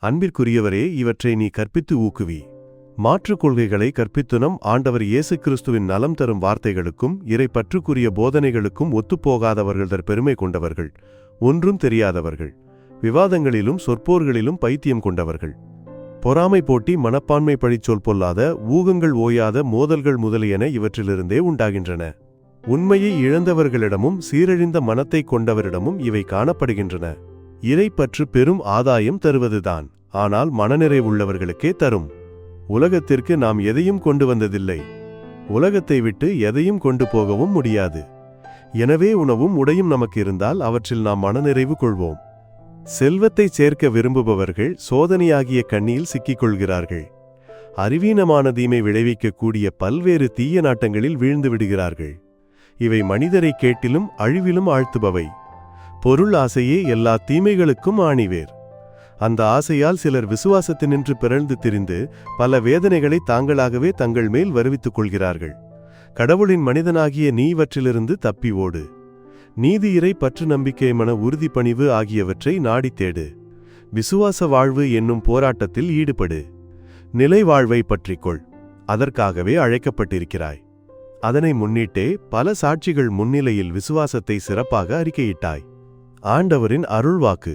அன்பிற்குரியவரே, இவற்றை நீ கற்பித்து ஊக்குவி. மாற்றுக் கொள்கைகளை கற்பித்துனம் ஆண்டவர் இயேசு கிறிஸ்துவின் நலம் தரும் வார்த்தைகளுக்கும் இறைப்பற்றுக்குரிய போதனைகளுக்கும் ஒத்துப்போகாதவர்கள்தர் பெருமை கொண்டவர்கள், ஒன்றும் தெரியாதவர்கள், விவாதங்களிலும் சொற்போர்களிலும் பைத்தியம் கொண்டவர்கள், பொறாமை போட்டி, மனப்பான்மை பழிச்சொல் பொல்லாத, ஊகங்கள் ஓயாத மோதல்கள் முதலியன இவற்றிலிருந்தே உண்டாகின்றன. உண்மையை இழந்தவர்களிடமும் சீரழிந்த மனத்தை கொண்டவரிடமும் இவை காணப்படுகின்றன. இறைப்பற்று பெரும் ஆதாயம் தருவதுதான், ஆனால் மனநிறைவுள்ளவர்களுக்கே தரும். உலகத்திற்கு நாம் எதையும் கொண்டு வந்ததில்லை, உலகத்தை விட்டு எதையும் கொண்டு போகவும் முடியாது. எனவே உணவும் உடையும் நமக்கு இருந்தால் அவற்றில் நாம் மனநிறைவு கொள்வோம். செல்வத்தை சேர்க்க விரும்புபவர்கள் சோதனையாகிய கண்ணியில் சிக்கிக்கொள்கிறார்கள். அறிவீனமான தீமை விளைவிக்கக்கூடிய பல்வேறு தீய நாட்டங்களில் வீழ்ந்து விடுகிறார்கள். இவை மனிதரை கேட்டிலும் அழிவிலும் ஆழ்த்துபவை. பொருள் ஆசையே எல்லா தீமைகளுக்கும் ஆணிவேர். அந்த ஆசையால் சிலர் விசுவாசத்தினின்று பிறழ்ந்து திரிந்து பல வேதனைகளை தாங்களாகவே தங்கள் மேல் வருவித்துக் கொள்கிறார்கள். கடவுளின் மனிதனாகிய நீ இவற்றிலிருந்து தப்பி ஓடு. நீதி, இறை பற்று, நம்பிக்கை, மன உறுதி, பணிவு ஆகியவற்றை நாடித் தேடு. விசுவாச வாழ்வு என்னும் போராட்டத்தில் ஈடுபடு. நிலை வாழ்வை பற்றிக்கொள், அதற்காகவே அழைக்கப்பட்டிருக்கிறாய். அதனை முன்னிட்டே பல சாட்சிகள் முன்னிலையில் விசுவாசத்தை சிறப்பாக அறிக்கையிட்டாய். ஆண்டவரின் அருள்வாக்கு.